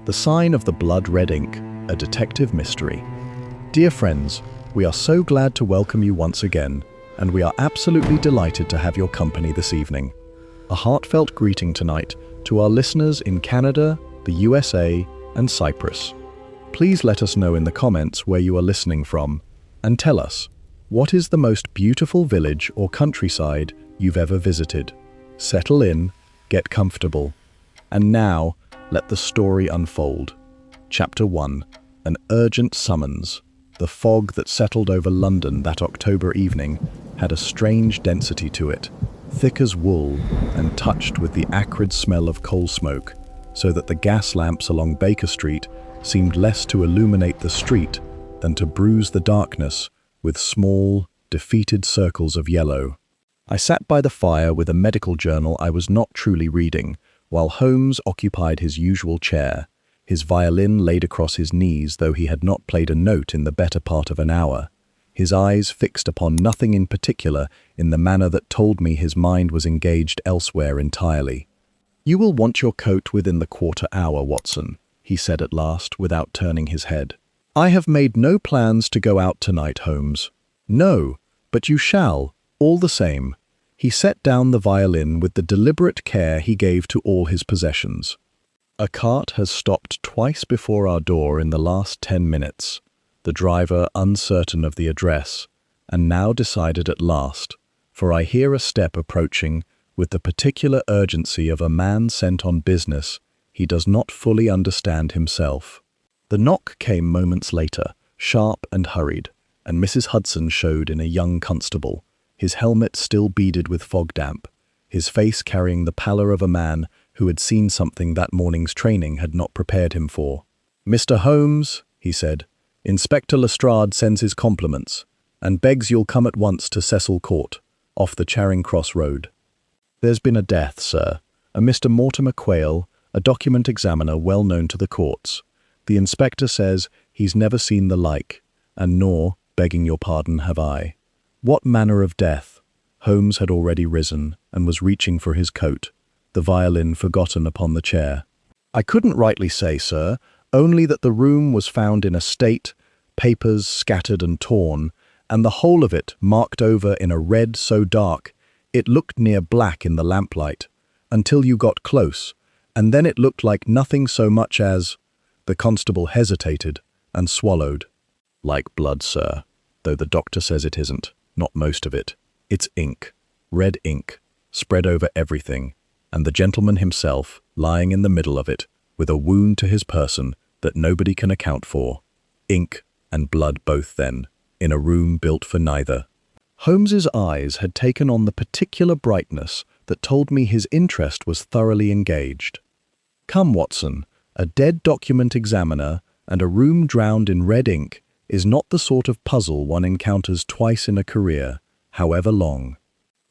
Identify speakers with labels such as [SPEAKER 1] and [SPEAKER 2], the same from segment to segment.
[SPEAKER 1] The Sign of the Blood Red Ink, a detective mystery. Dear friends, we are so glad to welcome you once again, and we are absolutely delighted to have your company this evening. A heartfelt greeting tonight to our listeners in Canada, the USA, and Cyprus. Please let us know in the comments where you are listening from, and tell us, what is the most beautiful village or countryside you've ever visited? Settle in, get comfortable, and now, let the story unfold. Chapter 1. An urgent summons. The fog that settled over London that October evening had a strange density to it, thick as wool and touched with the acrid smell of coal smoke, so that the gas lamps along Baker Street seemed less to illuminate the street than to bruise the darkness with small, defeated circles of yellow. I sat by the fire with a medical journal I was not truly reading, while Holmes occupied his usual chair, his violin laid across his knees though he had not played a note in the better part of an hour, his eyes fixed upon nothing in particular in the manner that told me his mind was engaged elsewhere entirely. "You will want your coat within the quarter hour, Watson," he said at last, without turning his head. "I have made no plans to go out tonight, Holmes." "No, but you shall, all the same." He set down the violin with the deliberate care he gave to all his possessions. "A cart has stopped twice before our door in the last 10 minutes, the driver uncertain of the address, and now decided at last, for I hear a step approaching with the particular urgency of a man sent on business he does not fully understand himself." The knock came moments later, sharp and hurried, and Mrs. Hudson showed in a young constable, his helmet still beaded with fog damp, his face carrying the pallor of a man who had seen something that morning's training had not prepared him for. "Mr. Holmes," he said, "Inspector Lestrade sends his compliments, and begs you'll come at once to Cecil Court, off the Charing Cross Road. There's been a death, sir, a Mr. Mortimer Quayle, a document examiner well known to the courts. The inspector says he's never seen the like, and nor, begging your pardon, have I." "What manner of death?" Holmes had already risen and was reaching for his coat, the violin forgotten upon the chair. "I couldn't rightly say, sir, only that the room was found in a state, papers scattered and torn, and the whole of it marked over in a red so dark it looked near black in the lamplight, until you got close, and then it looked like nothing so much as—" The constable hesitated and swallowed. "Like blood, sir, though the doctor says it isn't. Not most of it. It's ink, red ink, spread over everything, and the gentleman himself lying in the middle of it, with a wound to his person that nobody can account for. Ink and blood both then, in a room built for neither." Holmes's eyes had taken on the particular brightness that told me his interest was thoroughly engaged. "Come, Watson, a dead document examiner and a room drowned in red ink is not the sort of puzzle one encounters twice in a career, however long."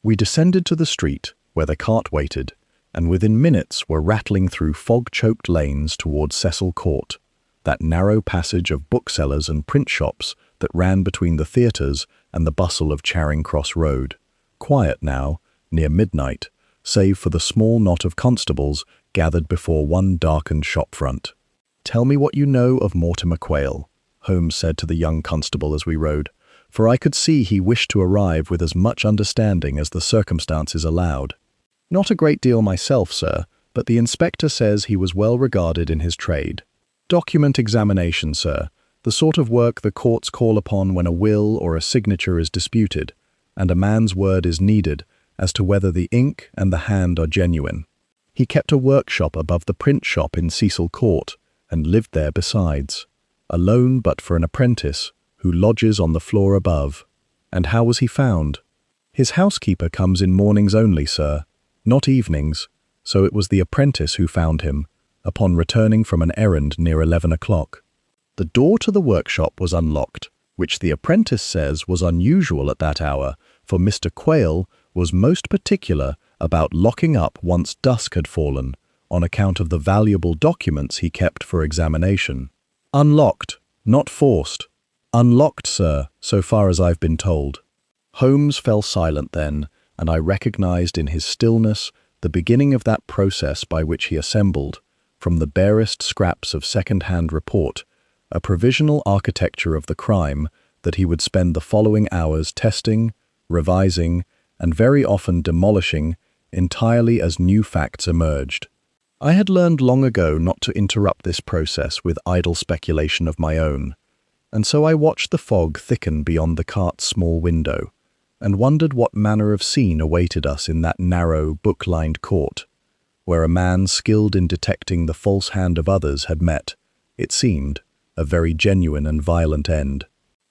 [SPEAKER 1] We descended to the street, where the cart waited, and within minutes were rattling through fog-choked lanes towards Cecil Court, that narrow passage of booksellers and print shops that ran between the theatres and the bustle of Charing Cross Road, quiet now, near midnight, save for the small knot of constables gathered before one darkened shop front. "Tell me what you know of Mortimer Quayle," Holmes said to the young constable as we rode, for I could see he wished to arrive with as much understanding as the circumstances allowed. "Not a great deal myself, sir, but the inspector says he was well regarded in his trade. Document examination, sir, the sort of work the courts call upon when a will or a signature is disputed, and a man's word is needed as to whether the ink and the hand are genuine. He kept a workshop above the print shop in Cecil Court, and lived there besides. Alone but for an apprentice, who lodges on the floor above." "And how was he found?" "His housekeeper comes in mornings only, sir, not evenings, so it was the apprentice who found him, upon returning from an errand near 11 o'clock. The door to the workshop was unlocked, which the apprentice says was unusual at that hour, for Mr. Quayle was most particular about locking up once dusk had fallen, on account of the valuable documents he kept for examination." "Unlocked, not forced." "Unlocked, sir, so far as I've been told." Holmes fell silent then, and I recognized in his stillness the beginning of that process by which he assembled, from the barest scraps of second-hand report, a provisional architecture of the crime that he would spend the following hours testing, revising, and very often demolishing entirely as new facts emerged. I had learned long ago not to interrupt this process with idle speculation of my own, and so I watched the fog thicken beyond the cart's small window, and wondered what manner of scene awaited us in that narrow, book-lined court, where a man skilled in detecting the false hand of others had met, it seemed, a very genuine and violent end.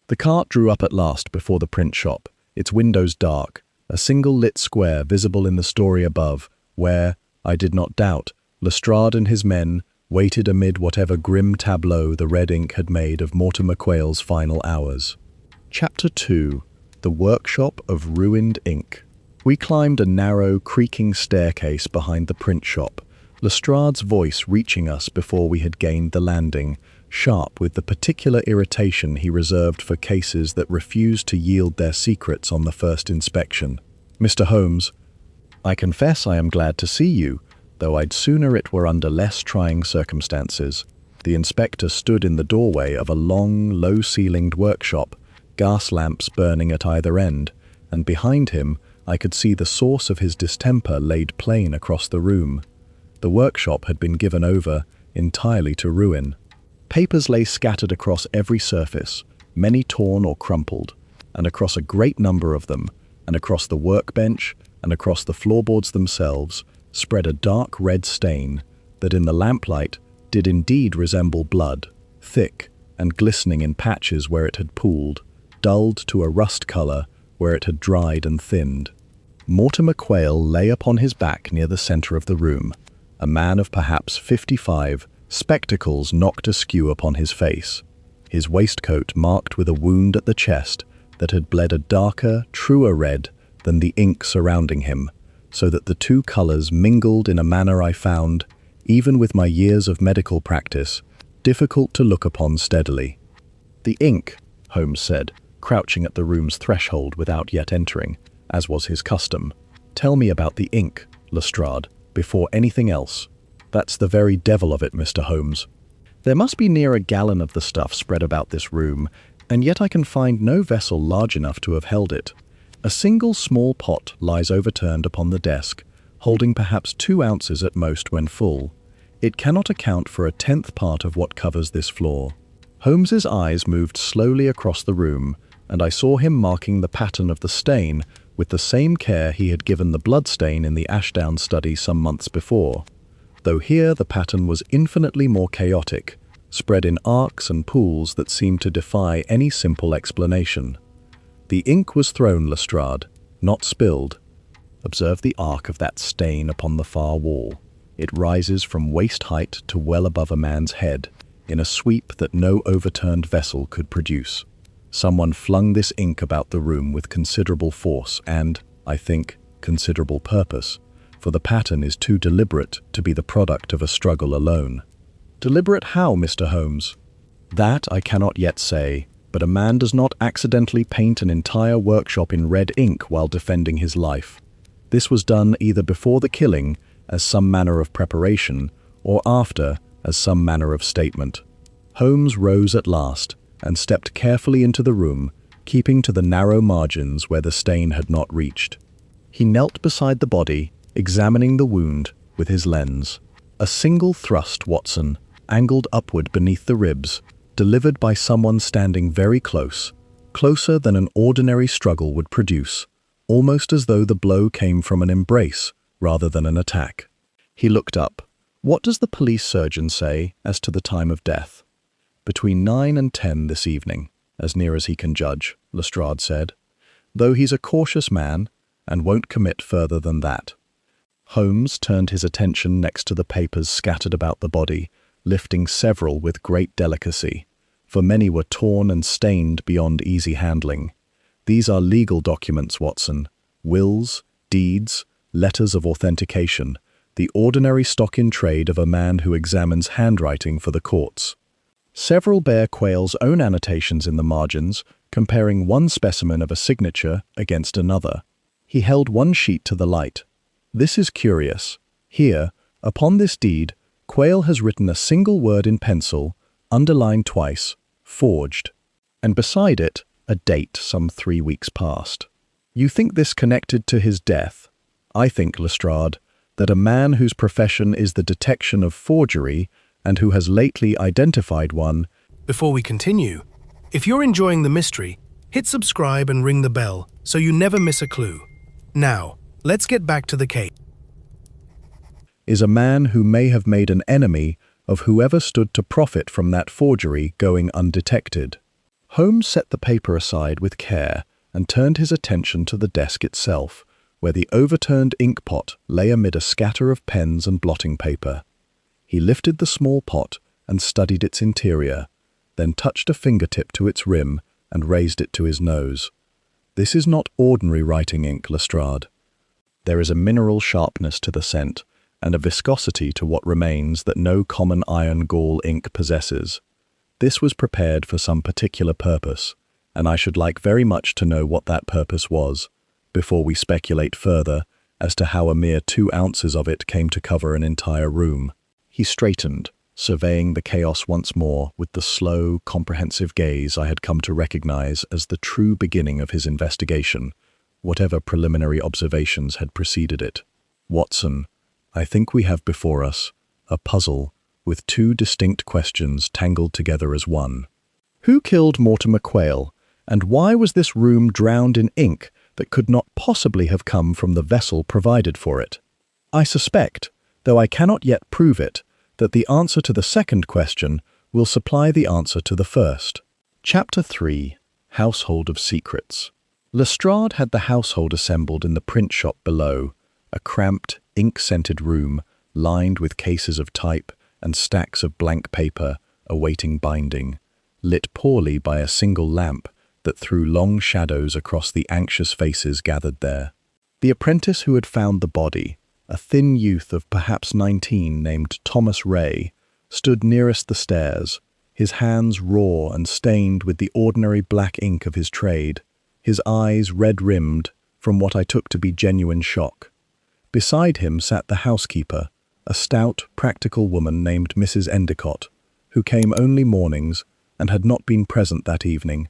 [SPEAKER 1] The cart drew up at last before the print shop, its windows dark, a single lit square visible in the story above, where, I did not doubt, Lestrade and his men waited amid whatever grim tableau the red ink had made of Mortimer Quayle's final hours. Chapter 2. The Workshop of Ruined Ink. We climbed a narrow, creaking staircase behind the print shop, Lestrade's voice reaching us before we had gained the landing, sharp with the particular irritation he reserved for cases that refused to yield their secrets on the first inspection. "Mr. Holmes, I confess I am glad to see you, though I'd sooner it were under less trying circumstances." The inspector stood in the doorway of a long, low-ceilinged workshop, gas lamps burning at either end, and behind him I could see the source of his distemper laid plain across the room. The workshop had been given over entirely to ruin. Papers lay scattered across every surface, many torn or crumpled, and across a great number of them, and across the workbench, and across the floorboards themselves, spread a dark red stain that in the lamplight did indeed resemble blood, thick and glistening in patches where it had pooled, dulled to a rust color where it had dried and thinned. Mortimer Quayle lay upon his back near the center of the room, a man of perhaps 55, spectacles knocked askew upon his face, his waistcoat marked with a wound at the chest that had bled a darker, truer red than the ink surrounding him, so that the two colors mingled in a manner I found, even with my years of medical practice, difficult to look upon steadily. "The ink," Holmes said, crouching at the room's threshold without yet entering, as was his custom. "Tell me about the ink, Lestrade, before anything else. That's the very devil of it, Mr. Holmes. There must be near a gallon of the stuff spread about this room, and yet I can find no vessel large enough to have held it. A single small pot lies overturned upon the desk, holding perhaps 2 ounces at most when full. It cannot account for a 10th part of what covers this floor." Holmes's eyes moved slowly across the room, and I saw him marking the pattern of the stain with the same care he had given the blood stain in the Ashdown study some months before, though here the pattern was infinitely more chaotic, spread in arcs and pools that seemed to defy any simple explanation. "The ink was thrown, Lestrade, not spilled. Observe the arc of that stain upon the far wall. It rises from waist height to well above a man's head, in a sweep that no overturned vessel could produce. Someone flung this ink about the room with considerable force and, I think, considerable purpose, for the pattern is too deliberate to be the product of a struggle alone." "Deliberate how, Mr. Holmes?" "That I cannot yet say, but a man does not accidentally paint an entire workshop in red ink while defending his life. This was done either before the killing, as some manner of preparation, or after, as some manner of statement." Holmes rose at last, and stepped carefully into the room, keeping to the narrow margins where the stain had not reached. He knelt beside the body, examining the wound with his lens. A single thrust, Watson, angled upward beneath the ribs, delivered by someone standing very close, closer than an ordinary struggle would produce, almost as though the blow came from an embrace rather than an attack. He looked up. "What does the police surgeon say as to the time of death?" "Between 9 and 10 this evening, as near as he can judge," Lestrade said, "though he's a cautious man and won't commit further than that." Holmes turned his attention next to the papers scattered about the body, lifting several with great delicacy, for many were torn and stained beyond easy handling. "These are legal documents, Watson. Wills, deeds, letters of authentication, the ordinary stock in trade of a man who examines handwriting for the courts. Several bear Quayle's own annotations in the margins, comparing one specimen of a signature against another. He held one sheet to the light. "This is curious. Here, upon this deed, Quayle has written a single word in pencil, underlined twice, forged, and beside it, a date some 3 weeks past. You think this connected to his death? I think, Lestrade, that a man whose profession is the detection of forgery and who has lately identified one.
[SPEAKER 2] Before we continue, if you're enjoying the mystery, hit subscribe and ring the bell so you never miss a clue. Now, let's get back to the case.
[SPEAKER 1] Is a man who may have made an enemy of whoever stood to profit from that forgery going undetected. Holmes set the paper aside with care and turned his attention to the desk itself, where the overturned ink pot lay amid a scatter of pens and blotting paper. He lifted the small pot and studied its interior, then touched a fingertip to its rim and raised it to his nose. This is not ordinary writing ink, Lestrade. There is a mineral sharpness to the scent, and a viscosity to what remains that no common iron gall ink possesses. This was prepared for some particular purpose, and I should like very much to know what that purpose was, before we speculate further as to how a mere 2 ounces of it came to cover an entire room. He straightened, surveying the chaos once more with the slow, comprehensive gaze I had come to recognize as the true beginning of his investigation, whatever preliminary observations had preceded it. Watson, I think we have before us a puzzle with 2 distinct questions tangled together as one. Who killed Mortimer Quayle, and why was this room drowned in ink that could not possibly have come from the vessel provided for it? I suspect, though I cannot yet prove it, that the answer to the second question will supply the answer to the first. Chapter 3. Household of Secrets. Lestrade had the household assembled in the print shop below, a cramped, ink-scented room lined with cases of type and stacks of blank paper awaiting binding, lit poorly by a single lamp that threw long shadows across the anxious faces gathered there. The apprentice who had found the body, a thin youth of perhaps 19 named Thomas Ray, stood nearest the stairs, his hands raw and stained with the ordinary black ink of his trade, his eyes red-rimmed from what I took to be genuine shock. Beside him sat the housekeeper, a stout, practical woman named Mrs. Endicott, who came only mornings and had not been present that evening.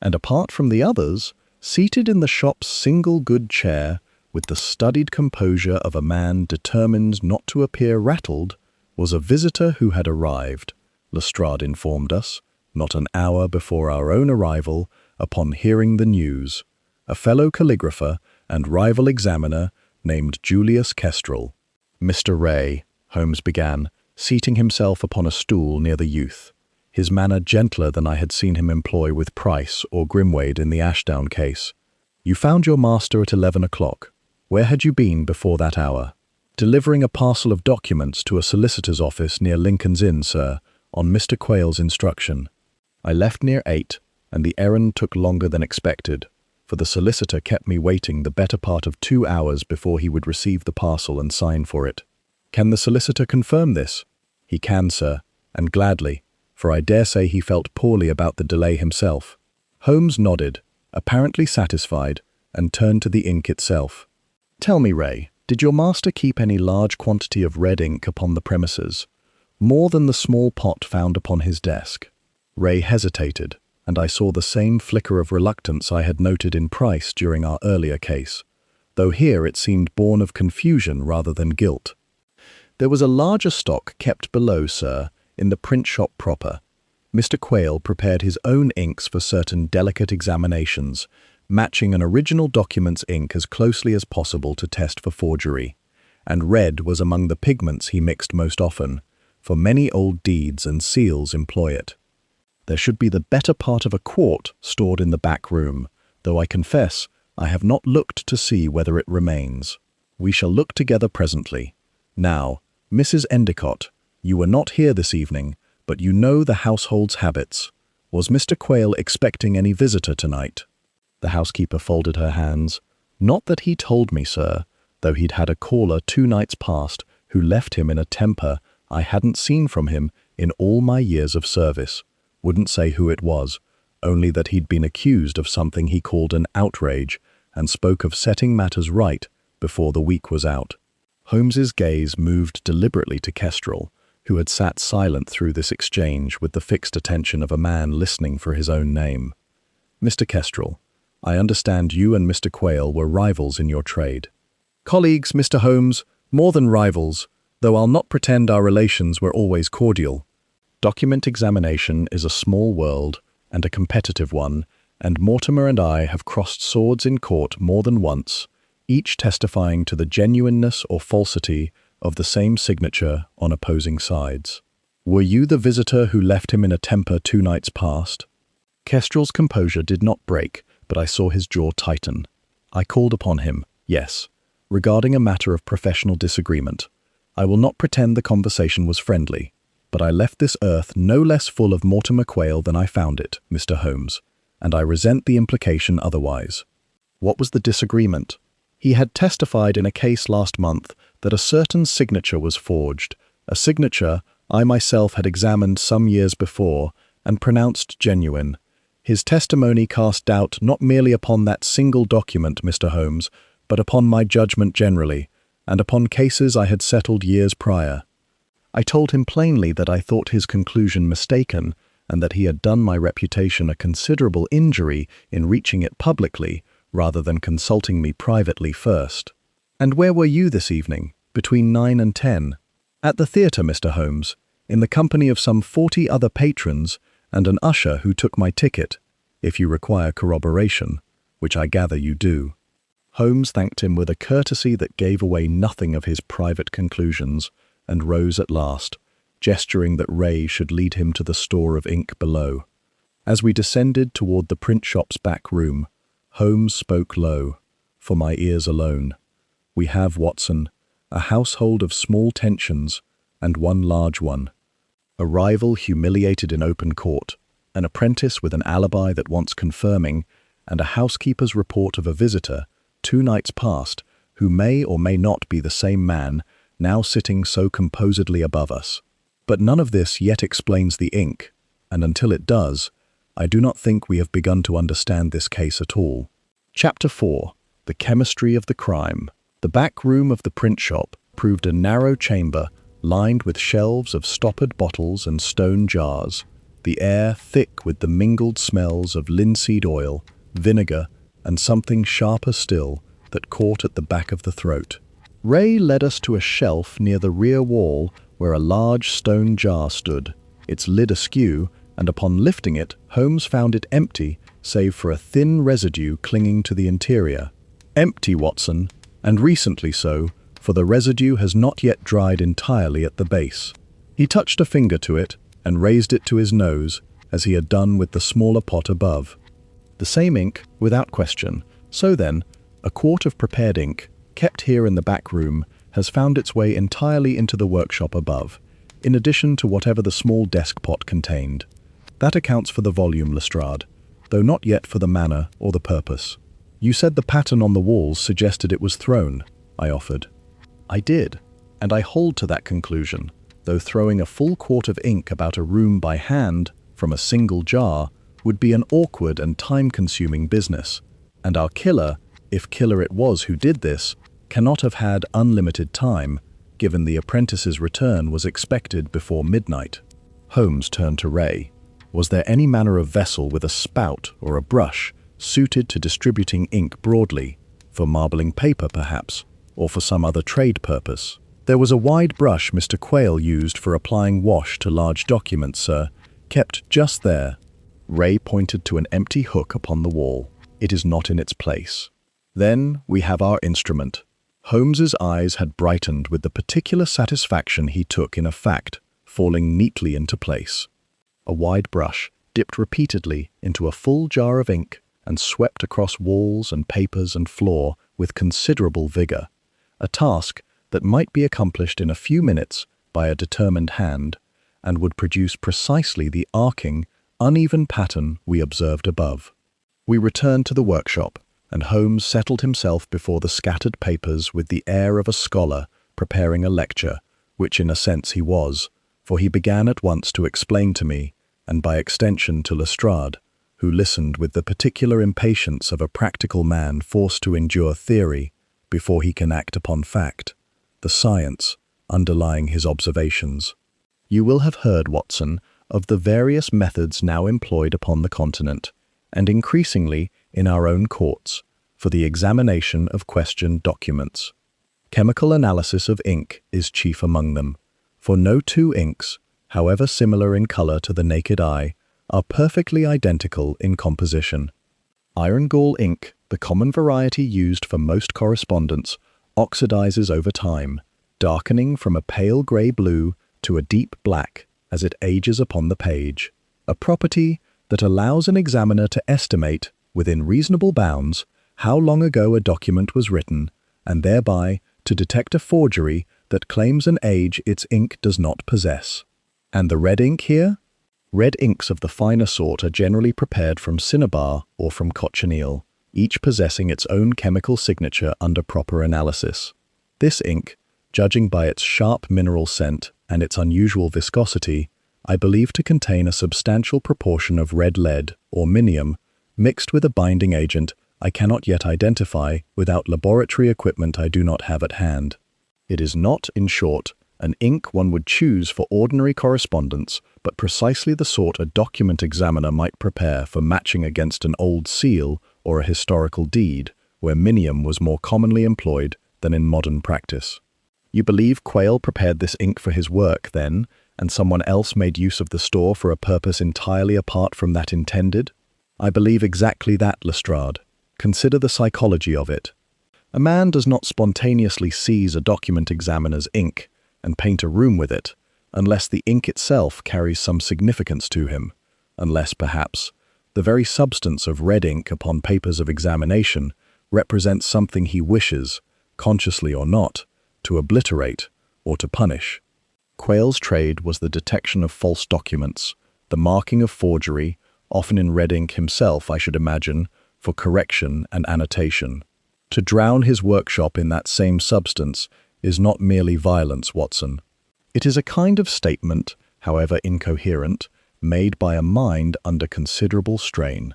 [SPEAKER 1] And apart from the others, seated in the shop's single good chair, with the studied composure of a man determined not to appear rattled, was a visitor who had arrived, Lestrade informed us, not an hour before our own arrival, upon hearing the news, a fellow calligrapher and rival examiner named Julius Kestrel. Mr. Ray, Holmes began, seating himself upon a stool near the youth, his manner gentler than I had seen him employ with Price or Grimwade in the Ashdown case. You found your master at 11 o'clock. Where had you been before that hour? Delivering a parcel of documents to a solicitor's office near Lincoln's Inn, sir, on Mr. Quayle's instruction. I left near 8, and the errand took longer than expected, for the solicitor kept me waiting the better part of 2 hours before he would receive the parcel and sign for it. Can the solicitor confirm this? He can, sir, and gladly, for I dare say he felt poorly about the delay himself. Holmes nodded, apparently satisfied, and turned to the ink itself. Tell me, Ray, did your master keep any large quantity of red ink upon the premises, more than the small pot found upon his desk? Ray hesitated, and I saw the same flicker of reluctance I had noted in Price during our earlier case, though here it seemed born of confusion rather than guilt. There was a larger stock kept below, sir, in the print shop proper. Mr. Quayle prepared his own inks for certain delicate examinations, matching an original document's ink as closely as possible to test for forgery, and red was among the pigments he mixed most often, for many old deeds and seals employ it. There should be the better part of a quart stored in the back room, though I confess I have not looked to see whether it remains. We shall look together presently. Now, Mrs. Endicott, you were not here this evening, but you know the household's habits. Was Mr. Quayle expecting any visitor tonight? The housekeeper folded her hands. Not that he told me, sir, though he'd had a caller 2 nights past who left him in a temper I hadn't seen from him in all my years of service. Wouldn't say who it was, only that he'd been accused of something he called an outrage, and spoke of setting matters right before the week was out. Holmes's gaze moved deliberately to Kestrel, who had sat silent through this exchange with the fixed attention of a man listening for his own name. "Mr. Kestrel, I understand you and Mr. Quayle were rivals in your trade." "Colleagues, Mr. Holmes, more than rivals, though I'll not pretend our relations were always cordial. Document examination is a small world and a competitive one, and Mortimer and I have crossed swords in court more than once, each testifying to the genuineness or falsity of the same signature on opposing sides. Were you the visitor who left him in a temper 2 nights past?" Kestrel's composure did not break, but I saw his jaw tighten. I called upon him, yes, regarding a matter of professional disagreement. I will not pretend the conversation was friendly, but I left this earth no less full of Mortimer Quayle than I found it, Mr. Holmes, and I resent the implication otherwise. What was the disagreement? He had testified in a case last month that a certain signature was forged, a signature I myself had examined some years before and pronounced genuine. His testimony cast doubt not merely upon that single document, Mr. Holmes, but upon my judgment generally, and upon cases I had settled years prior. I told him plainly that I thought his conclusion mistaken, and that he had done my reputation a considerable injury in reaching it publicly, rather than consulting me privately first. "And where were you this evening, between 9 and 10? "At the theatre, Mr. Holmes, in the company of some 40 other patrons and an usher who took my ticket, if you require corroboration, which I gather you do." Holmes thanked him with a courtesy that gave away nothing of his private conclusions, and rose at last, gesturing that Ray should lead him to the store of ink below. As we descended toward the print shop's back room, Holmes spoke low, for my ears alone. "We have, Watson, a household of small tensions, and one large one. A rival humiliated in open court, an apprentice with an alibi that wants confirming, and a housekeeper's report of a visitor, 2 nights past, who may or may not be the same man, now sitting so composedly above us. But none of this yet explains the ink, and until it does, I do not think we have begun to understand this case at all. Chapter 4. The Chemistry of the Crime. The back room of the print shop proved a narrow chamber lined with shelves of stoppered bottles and stone jars, the air thick with the mingled smells of linseed oil, vinegar, and something sharper still that caught at the back of the throat. Ray led us to a shelf near the rear wall where a large stone jar stood, its lid askew, and upon lifting it, Holmes found it empty, save for a thin residue clinging to the interior. Empty, Watson, and recently so, for the residue has not yet dried entirely at the base. He touched a finger to it and raised it to his nose, as he had done with the smaller pot above. The same ink, without question. So then, a quart of prepared ink, kept here in the back room, has found its way entirely into the workshop above, in addition to whatever the small desk pot contained. That accounts for the volume, Lestrade, though not yet for the manner or the purpose. "You said the pattern on the walls suggested it was thrown," I offered. "I did, and I hold to that conclusion, though throwing a full quart of ink about a room by hand, from a single jar, would be an awkward and time-consuming business, and our killer, if killer it was who did this, cannot have had unlimited time, given the apprentice's return was expected before midnight." Holmes turned to Ray. Was there any manner of vessel with a spout or a brush suited to distributing ink broadly, for marbling paper perhaps, or for some other trade purpose? "There was a wide brush Mr. Quayle used for applying wash to large documents, sir, kept just there." Ray pointed to an empty hook upon the wall. "It is not in its place." "Then we have our instrument." Holmes's eyes had brightened with the particular satisfaction he took in a fact falling neatly into place. A wide brush dipped repeatedly into a full jar of ink and swept across walls and papers and floor with considerable vigor, a task that might be accomplished in a few minutes by a determined hand, and would produce precisely the arcing, uneven pattern we observed above. We returned to the workshop, and Holmes settled himself before the scattered papers with the air of a scholar preparing a lecture, which in a sense he was, for he began at once to explain to me, and by extension to Lestrade, who listened with the particular impatience of a practical man forced to endure theory before he can act upon fact, the science underlying his observations. You will have heard, Watson, of the various methods now employed upon the continent, and increasingly in our own courts, for the examination of questioned documents. Chemical analysis of ink is chief among them, for no two inks, however similar in color to the naked eye, are perfectly identical in composition. Iron gall ink, the common variety used for most correspondence, oxidizes over time, darkening from a pale gray blue to a deep black as it ages upon the page, a property that allows an examiner to estimate, within reasonable bounds, how long ago a document was written, and thereby to detect a forgery that claims an age its ink does not possess. And the red ink here? Red inks of the finer sort are generally prepared from cinnabar or from cochineal, each possessing its own chemical signature under proper analysis. This ink, judging by its sharp mineral scent and its unusual viscosity, I believe to contain a substantial proportion of red lead or minium mixed with a binding agent I cannot yet identify without laboratory equipment I do not have at hand. It is not, in short, an ink one would choose for ordinary correspondence, but precisely the sort a document examiner might prepare for matching against an old seal or a historical deed, where minium was more commonly employed than in modern practice. You believe Quayle prepared this ink for his work, then, and someone else made use of the store for a purpose entirely apart from that intended? I believe exactly that, Lestrade. Consider the psychology of it. A man does not spontaneously seize a document examiner's ink and paint a room with it, unless the ink itself carries some significance to him, unless, perhaps, the very substance of red ink upon papers of examination represents something he wishes, consciously or not, to obliterate or to punish. Quayle's trade was the detection of false documents, the marking of forgery, often in red ink himself, I should imagine, for correction and annotation. To drown his workshop in that same substance is not merely violence, Watson. It is a kind of statement, however incoherent, made by a mind under considerable strain.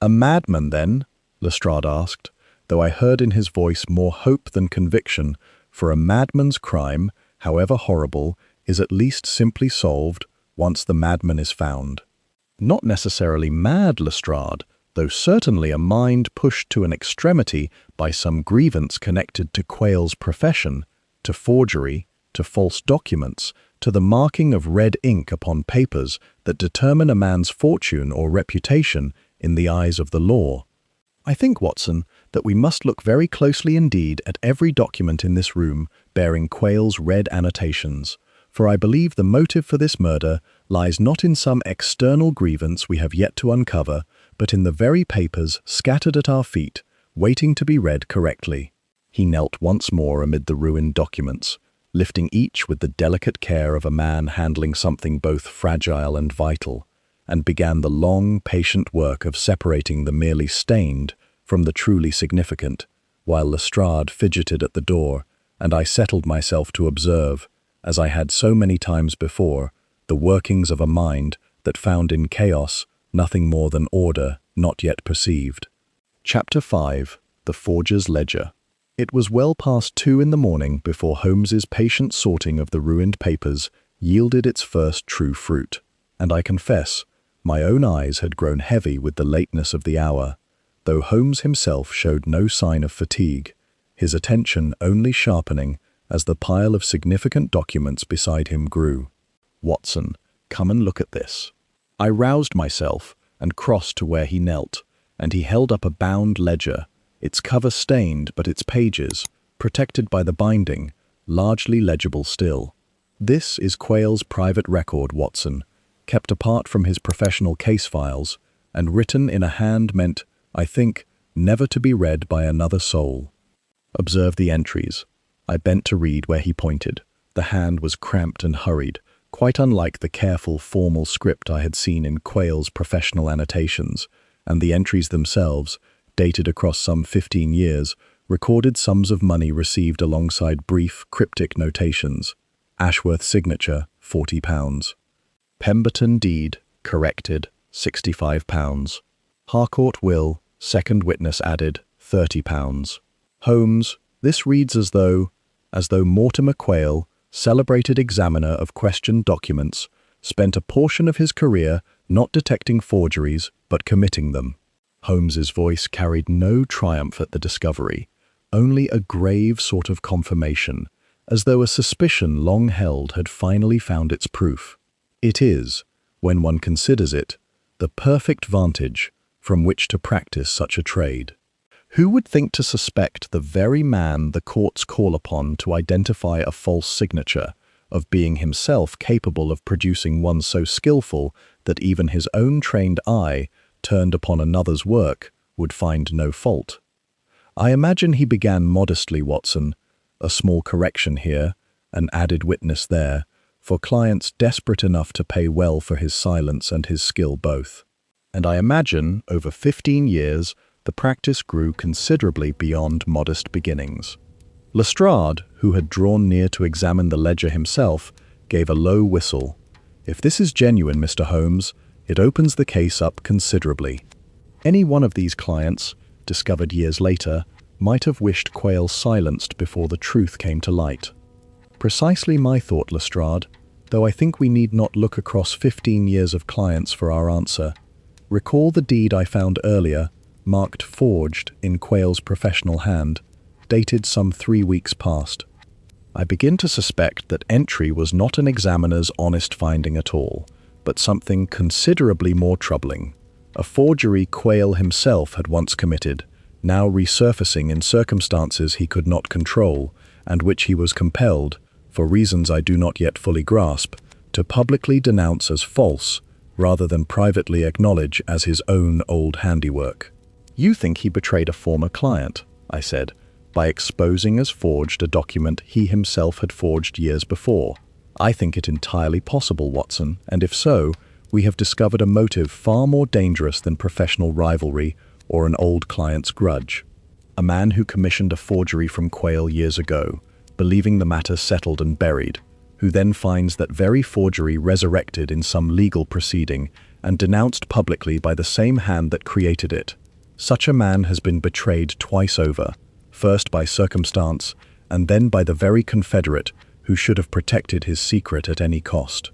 [SPEAKER 1] "A madman, then?" Lestrade asked, though I heard in his voice more hope than conviction, for a madman's crime, however horrible, is at least simply solved once the madman is found. Not necessarily mad, Lestrade, though certainly a mind pushed to an extremity by some grievance connected to Quayle's profession, to forgery, to false documents, to the marking of red ink upon papers that determine a man's fortune or reputation in the eyes of the law. I think, Watson, that we must look very closely indeed at every document in this room bearing Quayle's red annotations, for I believe the motive for this murder lies not in some external grievance we have yet to uncover, but in the very papers scattered at our feet, waiting to be read correctly. He knelt once more amid the ruined documents, lifting each with the delicate care of a man handling something both fragile and vital, and began the long, patient work of separating the merely stained from the truly significant, while Lestrade fidgeted at the door, and I settled myself to observe, as I had so many times before, the workings of a mind that found in chaos nothing more than order not yet perceived. Chapter 5. The Forger's Ledger. It was well past 2 in the morning before Holmes's patient sorting of the ruined papers yielded its first true fruit, and I confess, my own eyes had grown heavy with the lateness of the hour, though Holmes himself showed no sign of fatigue, his attention only sharpening as the pile of significant documents beside him grew. "Watson, come and look at this." I roused myself and crossed to where he knelt, and he held up a bound ledger, its cover stained but its pages, protected by the binding, largely legible still. "This is Quayle's private record, Watson, kept apart from his professional case files, and written in a hand meant, I think, never to be read by another soul. Observe the entries." I bent to read where he pointed. The hand was cramped and hurried, quite unlike the careful, formal script I had seen in Quayle's professional annotations, and the entries themselves, dated across some 15 years, recorded sums of money received alongside brief, cryptic notations. Ashworth signature, £40. Pemberton deed, corrected, £65. Harcourt will, second witness added, £30. Holmes, this reads as though Mortimer Quayle celebrated examiner of questioned documents, spent a portion of his career not detecting forgeries but committing them. Holmes's voice carried no triumph at the discovery, only a grave sort of confirmation, as though a suspicion long held had finally found its proof. It is, when one considers it, the perfect vantage from which to practice such a trade. Who would think to suspect the very man the courts call upon to identify a false signature of being himself capable of producing one so skillful that even his own trained eye, turned upon another's work, would find no fault? I imagine he began modestly, Watson, a small correction here, an added witness there, for clients desperate enough to pay well for his silence and his skill both. And I imagine, over 15 years, the practice grew considerably beyond modest beginnings. Lestrade, who had drawn near to examine the ledger himself, gave a low whistle. If this is genuine, Mr. Holmes, it opens the case up considerably. Any one of these clients, discovered years later, might have wished Quayle silenced before the truth came to light. Precisely my thought, Lestrade, though I think we need not look across 15 years of clients for our answer. Recall the deed I found earlier, marked forged in Quayle's professional hand, dated some 3 weeks past. I begin to suspect that entry was not an examiner's honest finding at all, but something considerably more troubling. A forgery Quayle himself had once committed, now resurfacing in circumstances he could not control, and which he was compelled, for reasons I do not yet fully grasp, to publicly denounce as false, rather than privately acknowledge as his own old handiwork. You think he betrayed a former client, I said, by exposing as forged a document he himself had forged years before. I think it entirely possible, Watson, and if so, we have discovered a motive far more dangerous than professional rivalry or an old client's grudge. A man who commissioned a forgery from Quayle years ago, believing the matter settled and buried, who then finds that very forgery resurrected in some legal proceeding and denounced publicly by the same hand that created it. Such a man has been betrayed twice over, first by circumstance and then by the very confederate who should have protected his secret at any cost.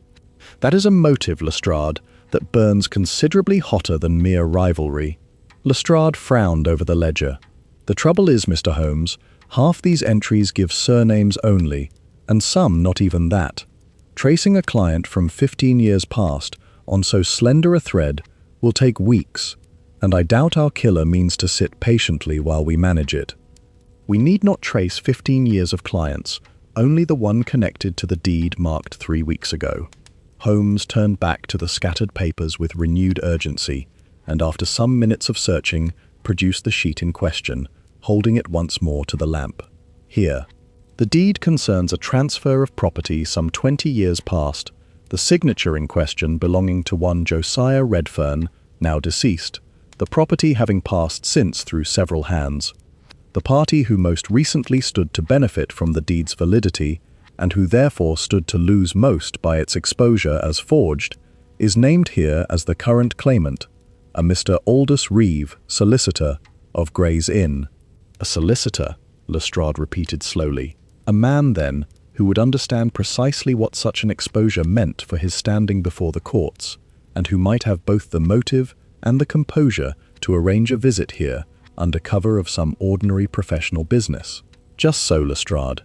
[SPEAKER 1] That is a motive, Lestrade, that burns considerably hotter than mere rivalry. Lestrade frowned over the ledger. The trouble is, Mr. Holmes, half these entries give surnames only, and some not even that. Tracing a client from 15 years past on so slender a thread will take weeks, and I doubt our killer means to sit patiently while we manage it. We need not trace 15 years of clients, only the one connected to the deed marked 3 weeks ago. Holmes turned back to the scattered papers with renewed urgency, and after some minutes of searching, produced the sheet in question, holding it once more to the lamp. Here. The deed concerns a transfer of property some 20 years past, the signature in question belonging to one Josiah Redfern, now deceased, the property having passed since through several hands. The party who most recently stood to benefit from the deed's validity, and who therefore stood to lose most by its exposure as forged, is named here as the current claimant, a Mr. Aldous Reeve, solicitor, of Gray's Inn. A solicitor, Lestrade repeated slowly. A man, then, who would understand precisely what such an exposure meant for his standing before the courts, and who might have both the motive and the composure to arrange a visit here under cover of some ordinary professional business. Just so, Lestrade.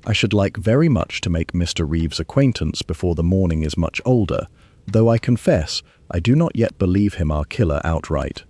[SPEAKER 1] I should like very much to make Mr. Reeve's acquaintance before the morning is much older, though I confess I do not yet believe him our killer outright.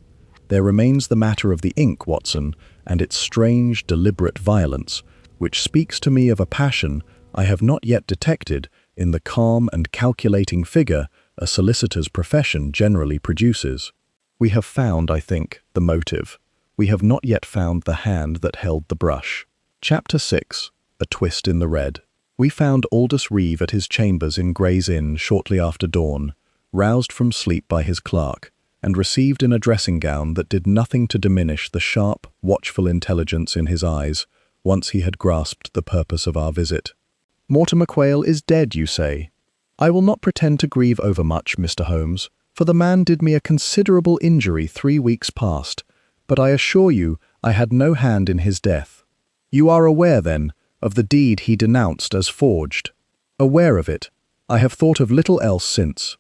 [SPEAKER 1] There remains the matter of the ink, Watson, and its strange, deliberate violence, which speaks to me of a passion I have not yet detected in the calm and calculating figure a solicitor's profession generally produces. We have found, I think, the motive. We have not yet found the hand that held the brush. Chapter 6. A Twist in the Red. We found Aldous Reeve at his chambers in Gray's Inn shortly after dawn, roused from sleep by his clerk, and received in a dressing gown that did nothing to diminish the sharp, watchful intelligence in his eyes, once he had grasped the purpose of our visit. Mortimer Quayle is dead, you say? I will not pretend to grieve overmuch, Mr. Holmes, for the man did me a considerable injury 3 weeks past, but I assure you I had no hand in his death. You are aware, then, of the deed he denounced as forged? Aware of it, I have thought of little else since.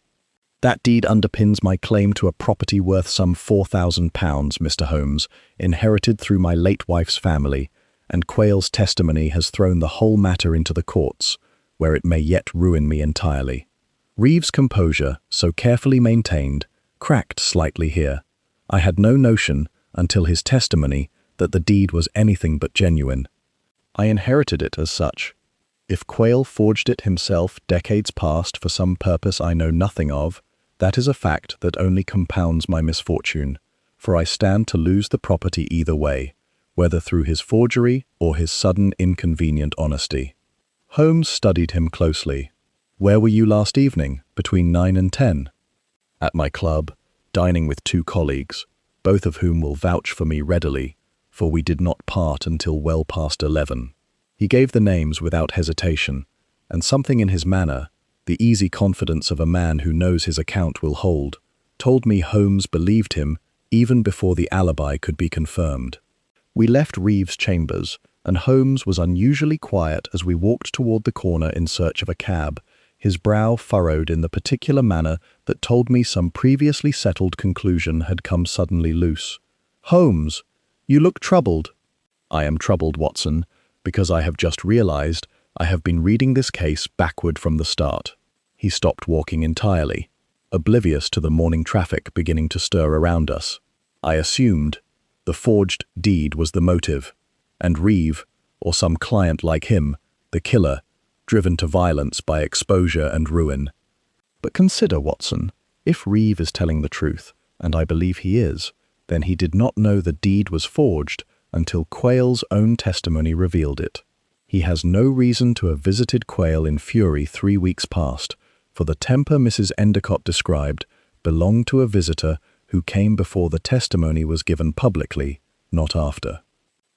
[SPEAKER 1] That deed underpins my claim to a property worth some £4,000, Mr. Holmes, inherited through my late wife's family, and Quayle's testimony has thrown the whole matter into the courts, where it may yet ruin me entirely. Reeves' composure, so carefully maintained, cracked slightly here. I had no notion, until his testimony, that the deed was anything but genuine. I inherited it as such. If Quayle forged it himself decades past for some purpose I know nothing of, that is a fact that only compounds my misfortune, for I stand to lose the property either way, whether through his forgery or his sudden inconvenient honesty. Holmes studied him closely. Where were you last evening, between 9 and 10? At my club, dining with 2 colleagues, both of whom will vouch for me readily, for we did not part until well past 11. He gave the names without hesitation, and something in his manner, the easy confidence of a man who knows his account will hold, told me Holmes believed him even before the alibi could be confirmed. We left Reeves' chambers, and Holmes was unusually quiet as we walked toward the corner in search of a cab, his brow furrowed in the particular manner that told me some previously settled conclusion had come suddenly loose. "Holmes, you look troubled." "I am troubled, Watson, because I have just realized I have been reading this case backward from the start." He stopped walking entirely, oblivious to the morning traffic beginning to stir around us. I assumed the forged deed was the motive, and Reeve, or some client like him, the killer, driven to violence by exposure and ruin. But consider, Watson, if Reeve is telling the truth, and I believe he is, then he did not know the deed was forged until Quayle's own testimony revealed it. He has no reason to have visited Quayle in fury 3 weeks past, for the temper Mrs. Endicott described belonged to a visitor who came before the testimony was given publicly, not after.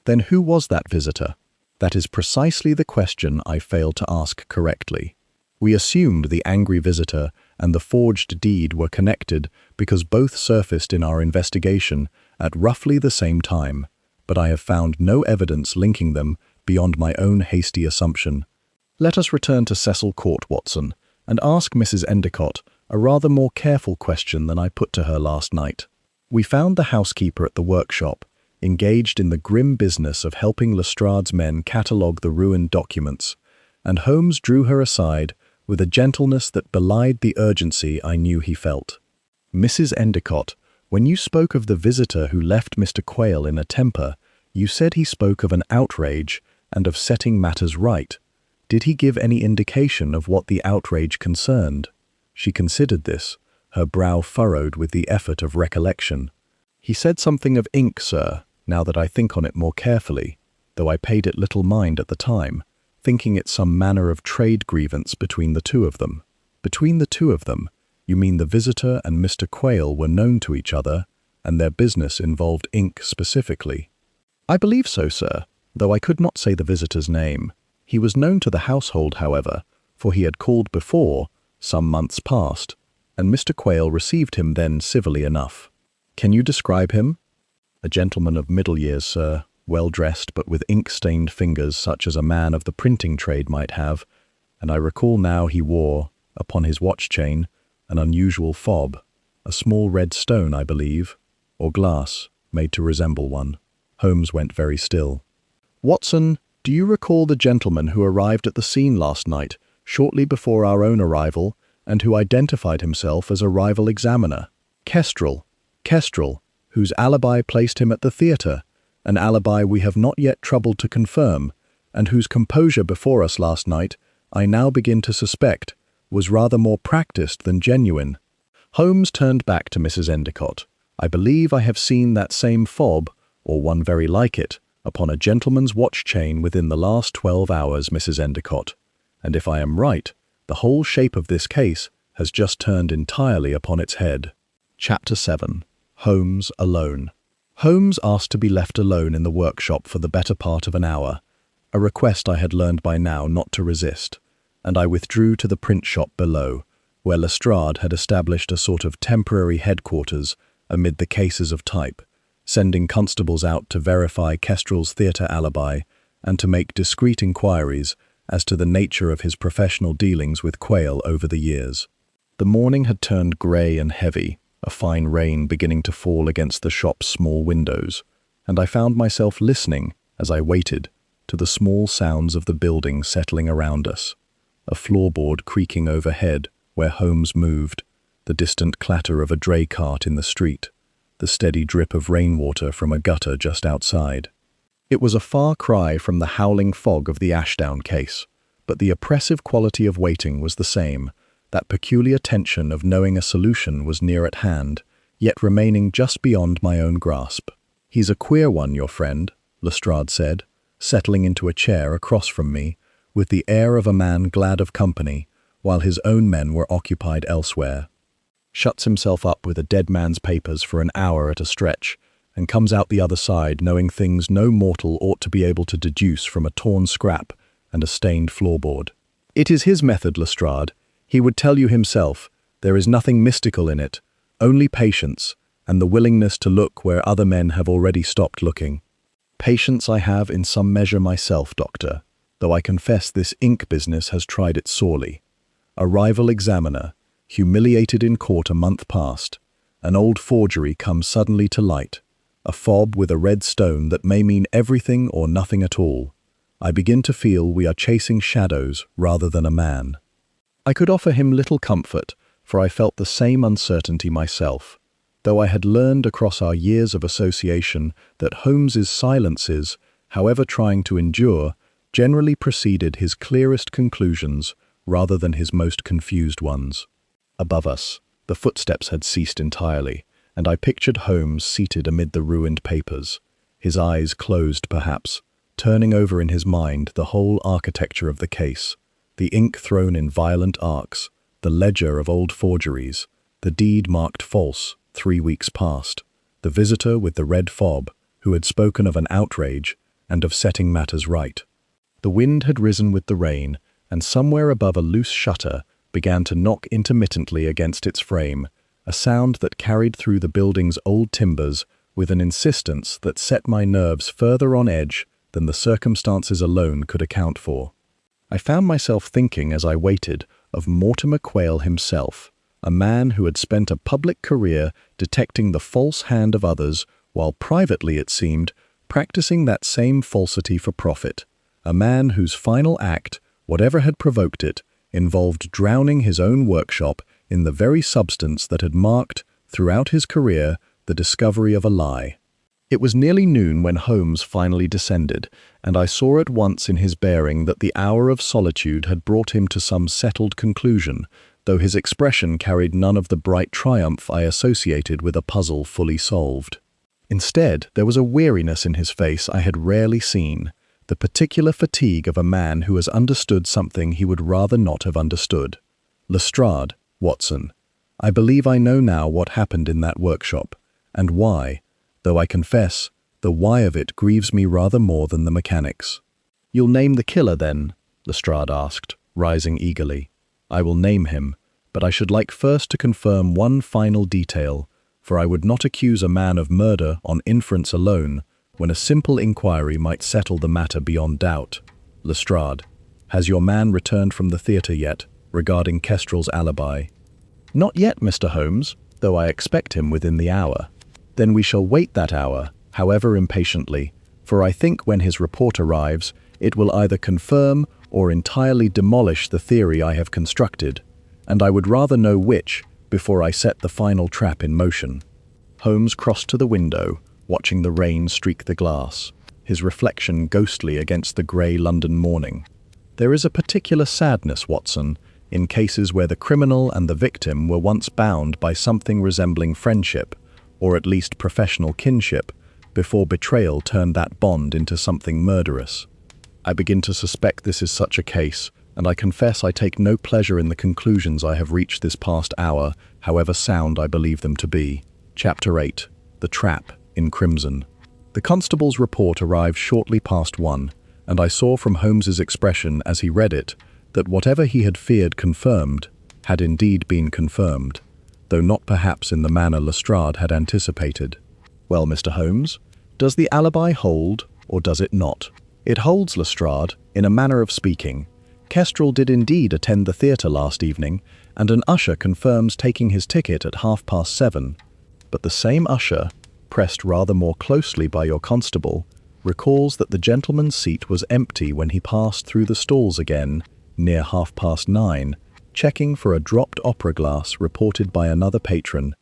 [SPEAKER 1] Then who was that visitor? That is precisely the question I failed to ask correctly. We assumed the angry visitor and the forged deed were connected because both surfaced in our investigation at roughly the same time, but I have found no evidence linking them beyond my own hasty assumption. Let us return to Cecil Court, Watson, and ask Mrs. Endicott a rather more careful question than I put to her last night. We found the housekeeper at the workshop, engaged in the grim business of helping Lestrade's men catalogue the ruined documents, and Holmes drew her aside with a gentleness that belied the urgency I knew he felt. "Mrs. Endicott, when you spoke of the visitor who left Mr. Quayle in a temper, you said he spoke of an outrage and of setting matters right. Did he give any indication of what the outrage concerned?" She considered this, her brow furrowed with the effort of recollection. "He said something of ink, sir, now that I think on it more carefully, though I paid it little mind at the time, thinking it some manner of trade grievance between the two of them." "Between the two of them? You mean the visitor and Mr. Quayle were known to each other, and their business involved ink specifically?" "I believe so, sir, though I could not say the visitor's name. He was known to the household, however, for he had called before, some months past, and Mr. Quayle received him then civilly enough." "Can you describe him?" "A gentleman of middle years, sir, well-dressed but with ink-stained fingers such as a man of the printing trade might have, and I recall now he wore, upon his watch-chain, an unusual fob, a small red stone, I believe, or glass, made to resemble one." Holmes went very still. "Watson, do you recall the gentleman who arrived at the scene last night, shortly before our own arrival, and who identified himself as a rival examiner? Kestrel, whose alibi placed him at the theatre, an alibi we have not yet troubled to confirm, and whose composure before us last night, I now begin to suspect, was rather more practiced than genuine." Holmes turned back to Mrs. Endicott. "I believe I have seen that same fob, or one very like it, upon a gentleman's watch-chain within the last 12 hours, Mrs. Endicott, and if I am right, the whole shape of this case has just turned entirely upon its head." Chapter 7. Holmes alone. Holmes asked to be left alone in the workshop for the better part of an hour, a request I had learned by now not to resist, and I withdrew to the print shop below, where Lestrade had established a sort of temporary headquarters amid the cases of type, sending constables out to verify Kestrel's theatre alibi and to make discreet inquiries as to the nature of his professional dealings with quail over the years. The morning had turned grey and heavy, a fine rain beginning to fall against the shop's small windows, and I found myself listening, as I waited, to the small sounds of the building settling around us. A floorboard creaking overhead where Holmes moved, the distant clatter of a dray cart in the street, the steady drip of rainwater from a gutter just outside. It was a far cry from the howling fog of the Ashdown case, but the oppressive quality of waiting was the same, that peculiar tension of knowing a solution was near at hand, yet remaining just beyond my own grasp. "He's a queer one, your friend," Lestrade said, settling into a chair across from me, with the air of a man glad of company, while his own men were occupied elsewhere. "Shuts himself up with a dead man's papers for an hour at a stretch, and comes out the other side knowing things no mortal ought to be able to deduce from a torn scrap and a stained floorboard. It is his method, Lestrade. He would tell you himself, there is nothing mystical in it, only patience, and the willingness to look where other men have already stopped looking. Patience I have in some measure myself, Doctor, though I confess this ink business has tried it sorely. A rival examiner, humiliated in court a month past, an old forgery comes suddenly to light, a fob with a red stone that may mean everything or nothing at all. I begin to feel we are chasing shadows rather than a man." I could offer him little comfort, for I felt the same uncertainty myself, though I had learned across our years of association that Holmes's silences, however trying to endure, generally preceded his clearest conclusions rather than his most confused ones. Above us, the footsteps had ceased entirely, and I pictured Holmes seated amid the ruined papers, his eyes closed perhaps, turning over in his mind the whole architecture of the case, the ink thrown in violent arcs, the ledger of old forgeries, the deed marked false 3 weeks past, the visitor with the red fob who had spoken of an outrage and of setting matters right. The wind had risen with the rain, and somewhere above a loose shutter began to knock intermittently against its frame, a sound that carried through the building's old timbers with an insistence that set my nerves further on edge than the circumstances alone could account for. I found myself thinking as I waited of Mortimer Quayle himself, a man who had spent a public career detecting the false hand of others while privately, it seemed, practicing that same falsity for profit, a man whose final act, whatever had provoked it, involved drowning his own workshop in the very substance that had marked, throughout his career, the discovery of a lie. It was nearly noon when Holmes finally descended, and I saw at once in his bearing that the hour of solitude had brought him to some settled conclusion, though his expression carried none of the bright triumph I associated with a puzzle fully solved. Instead, there was a weariness in his face I had rarely seen, the particular fatigue of a man who has understood something he would rather not have understood. "Lestrade, Watson, I believe I know now what happened in that workshop, and why, though I confess, the why of it grieves me rather more than the mechanics." "You'll name the killer, then?" Lestrade asked, rising eagerly. "I will name him, but I should like first to confirm one final detail, for I would not accuse a man of murder on inference alone, when a simple inquiry might settle the matter beyond doubt. Lestrade, has your man returned from the theatre yet, regarding Kestrel's alibi?" "Not yet, Mr. Holmes, though I expect him within the hour." "Then we shall wait that hour, however impatiently, for I think when his report arrives, it will either confirm or entirely demolish the theory I have constructed, and I would rather know which before I set the final trap in motion." Holmes crossed to the window, watching the rain streak the glass, his reflection ghostly against the grey London morning. "There is a particular sadness, Watson, in cases where the criminal and the victim were once bound by something resembling friendship, or at least professional kinship, before betrayal turned that bond into something murderous. I begin to suspect this is such a case, and I confess I take no pleasure in the conclusions I have reached this past hour, however sound I believe them to be. Chapter 8. The Trap, in crimson. The constable's report arrived shortly past 1, and I saw from Holmes's expression as he read it that whatever he had feared confirmed had indeed been confirmed, though not perhaps in the manner Lestrade had anticipated. "Well, Mr. Holmes, does the alibi hold, or does it not?" "It holds, Lestrade, in a manner of speaking. Kestrel did indeed attend the theatre last evening, and an usher confirms taking his ticket at 7:30. But the same usher, pressed rather more closely by your constable, recalls that the gentleman's seat was empty when he passed through the stalls again, near 9:30, checking for a dropped opera glass reported by another patron,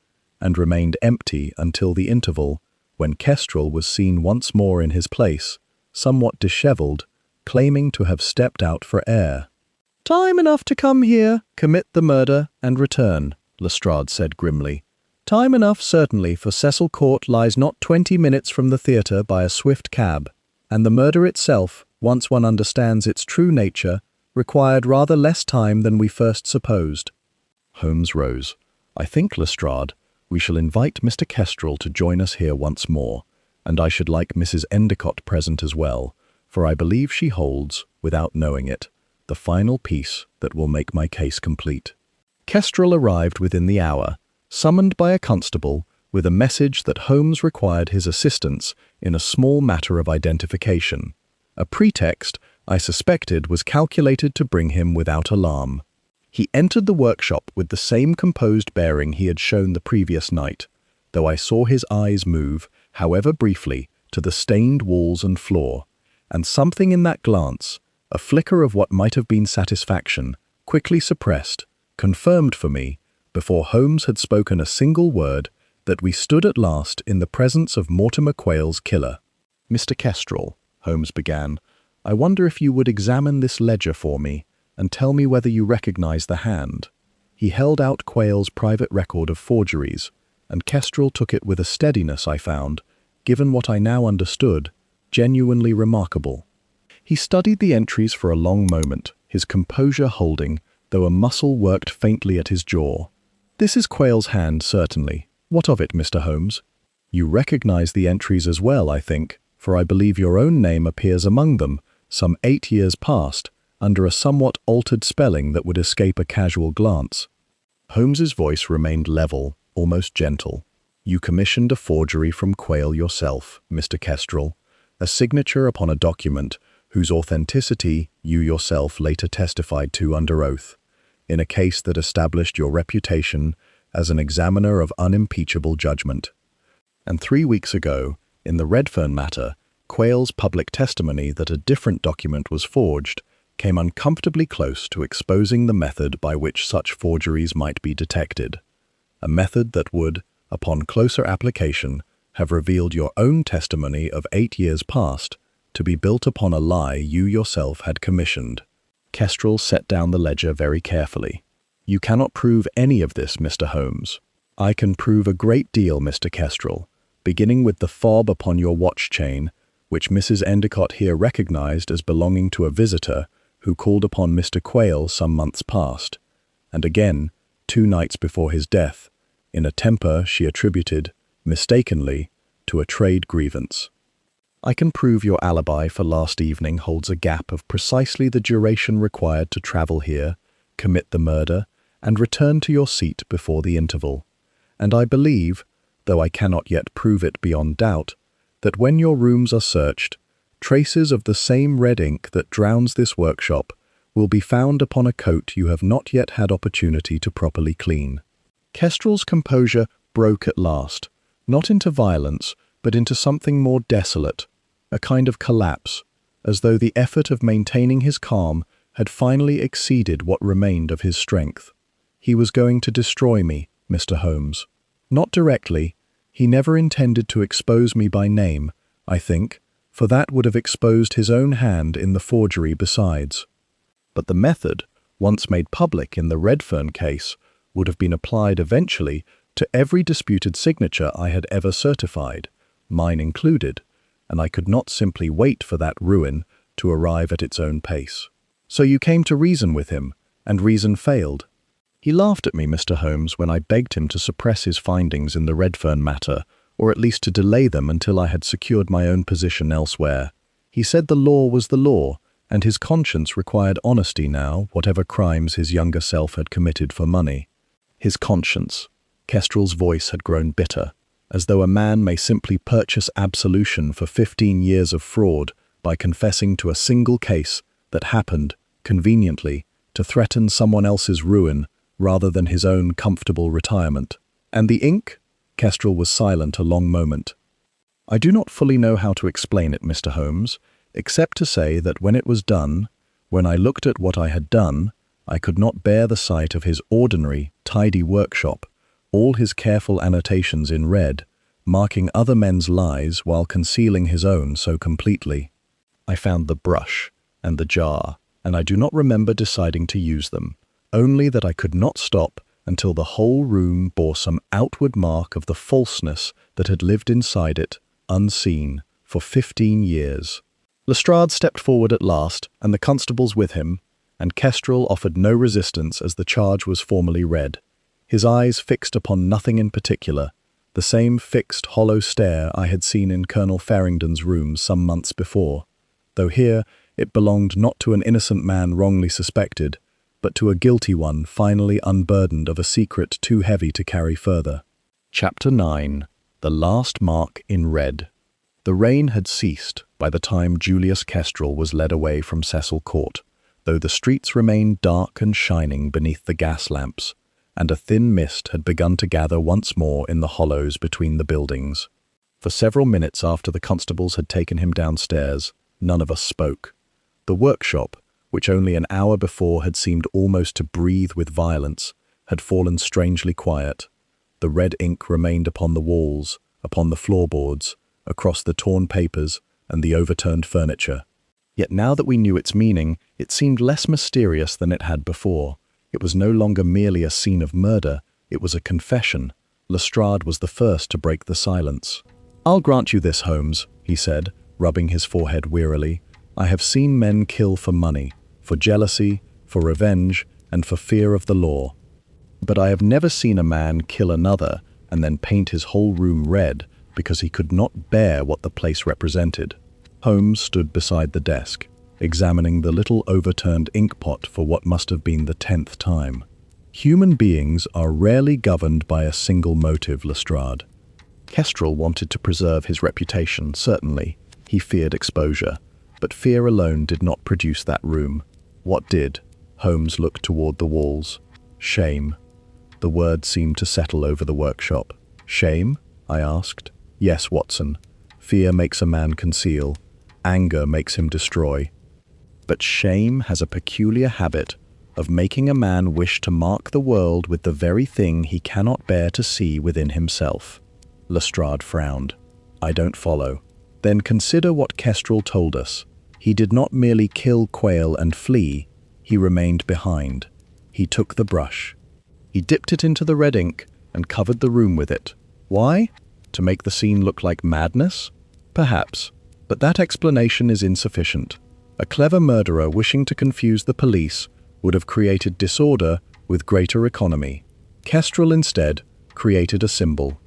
[SPEAKER 1] and remained empty until the interval, when Kestrel was seen once more in his place, somewhat dishevelled, claiming to have stepped out for air. "Time enough to come here, commit the murder, and return," Lestrade said grimly. "Time enough, certainly, for Cecil Court lies not 20 minutes from the theatre by a swift cab, and the murder itself, once one understands its true nature, required rather less time than we first supposed." Holmes rose. "I think, Lestrade, we shall invite Mr. Kestrel to join us here once more, and I should like Mrs. Endicott present as well, for I believe she holds, without knowing it, the final piece that will make my case complete." Kestrel arrived within the hour, summoned by a constable, with a message that Holmes required his assistance in a small matter of identification. A pretext, I suspected, was calculated to bring him without alarm. He entered the workshop with the same composed bearing he had shown the previous night, though I saw his eyes move, however briefly, to the stained walls and floor, and something in that glance, a flicker of what might have been satisfaction, quickly suppressed, confirmed for me, before Holmes had spoken a single word, that we stood at last in the presence of Mortimer Quayle's killer. "Mr. Kestrel," Holmes began, "I wonder if you would examine this ledger for me and tell me whether you recognize the hand." He held out Quayle's private record of forgeries, and Kestrel took it with a steadiness I found, given what I now understood, genuinely remarkable. He studied the entries for a long moment, his composure holding, though a muscle worked faintly at his jaw. "This is Quayle's hand, certainly. What of it, Mr. Holmes? You recognize the entries as well, I think, for I believe your own name appears among them, some 8 years past, under a somewhat altered spelling that would escape a casual glance." Holmes's voice remained level, almost gentle. "You commissioned a forgery from Quayle yourself, Mr. Kestrel, a signature upon a document whose authenticity you yourself later testified to under oath, in a case that established your reputation as an examiner of unimpeachable judgment. And 3 weeks ago, in the Redfern matter, Quayle's public testimony that a different document was forged came uncomfortably close to exposing the method by which such forgeries might be detected, a method that would, upon closer application, have revealed your own testimony of 8 years past to be built upon a lie you yourself had commissioned." Kestrel set down the ledger very carefully. "You cannot prove any of this, Mr. Holmes." "I can prove a great deal, Mr. Kestrel, beginning with the fob upon your watch chain, which Mrs. Endicott here recognized as belonging to a visitor who called upon Mr. Quayle some months past, and again, 2 nights before his death, in a temper she attributed, mistakenly, to a trade grievance. I can prove your alibi for last evening holds a gap of precisely the duration required to travel here, commit the murder, and return to your seat before the interval. And I believe, though I cannot yet prove it beyond doubt, that when your rooms are searched, traces of the same red ink that drowns this workshop will be found upon a coat you have not yet had opportunity to properly clean." Kestrel's composure broke at last, not into violence, but into something more desolate, a kind of collapse, as though the effort of maintaining his calm had finally exceeded what remained of his strength. "He was going to destroy me, Mr. Holmes. Not directly. He never intended to expose me by name, I think, for that would have exposed his own hand in the forgery besides. But the method, once made public in the Redfern case, would have been applied eventually to every disputed signature I had ever certified, mine included, and I could not simply wait for that ruin to arrive at its own pace. So you came to reason with him, and reason failed." He laughed at me, Mr. Holmes, when I begged him to suppress his findings in the Redfern matter, or at least to delay them until I had secured my own position elsewhere. He said the law was the law, and his conscience required honesty now, whatever crimes his younger self had committed for money. His conscience. Kestrel's voice had grown bitter, as though a man may simply purchase absolution for 15 years of fraud by confessing to a single case that happened, conveniently, to threaten someone else's ruin rather than his own comfortable retirement. And the ink? Kestrel was silent a long moment. I do not fully know how to explain it, Mr. Holmes, except to say that when it was done, when I looked at what I had done, I could not bear the sight of his ordinary, tidy workshop, all his careful annotations in red, marking other men's lies while concealing his own so completely. I found the brush and the jar, and I do not remember deciding to use them, only that I could not stop until the whole room bore some outward mark of the falseness that had lived inside it, unseen, for 15 years. Lestrade stepped forward at last, and the constables with him, and Kestrel offered no resistance as the charge was formally read, his eyes fixed upon nothing in particular, the same fixed, hollow stare I had seen in Colonel Farrington's room some months before, though here it belonged not to an innocent man wrongly suspected, but to a guilty one finally unburdened of a secret too heavy to carry further. Chapter 9. The Last Mark in Red. The rain had ceased by the time Julius Kestrel was led away from Cecil Court, though the streets remained dark and shining beneath the gas lamps, and a thin mist had begun to gather once more in the hollows between the buildings. For several minutes after the constables had taken him downstairs, none of us spoke. The workshop, which only an hour before had seemed almost to breathe with violence, had fallen strangely quiet. The red ink remained upon the walls, upon the floorboards, across the torn papers and the overturned furniture. Yet now that we knew its meaning, it seemed less mysterious than it had before. It was no longer merely a scene of murder, it was a confession. Lestrade was the first to break the silence. "I'll grant you this, Holmes," he said, rubbing his forehead wearily. "I have seen men kill for money, for jealousy, for revenge, and for fear of the law. But I have never seen a man kill another and then paint his whole room red because he could not bear what the place represented." Holmes stood beside the desk, examining the little overturned inkpot for what must have been the 10th time. "Human beings are rarely governed by a single motive, Lestrade. Kestrel wanted to preserve his reputation, certainly. He feared exposure, but fear alone did not produce that room. What did?" Holmes looked toward the walls. "Shame." The word seemed to settle over the workshop. "Shame?" I asked. "Yes, Watson. Fear makes a man conceal. Anger makes him destroy. But shame has a peculiar habit of making a man wish to mark the world with the very thing he cannot bear to see within himself." Lestrade frowned. "I don't follow." "Then consider what Kestrel told us. He did not merely kill Quayle and flee, he remained behind. He took the brush. He dipped it into the red ink and covered the room with it. Why? To make the scene look like madness? Perhaps, but that explanation is insufficient. A clever murderer wishing to confuse the police would have created disorder with greater economy. Kestrel instead created a symbol."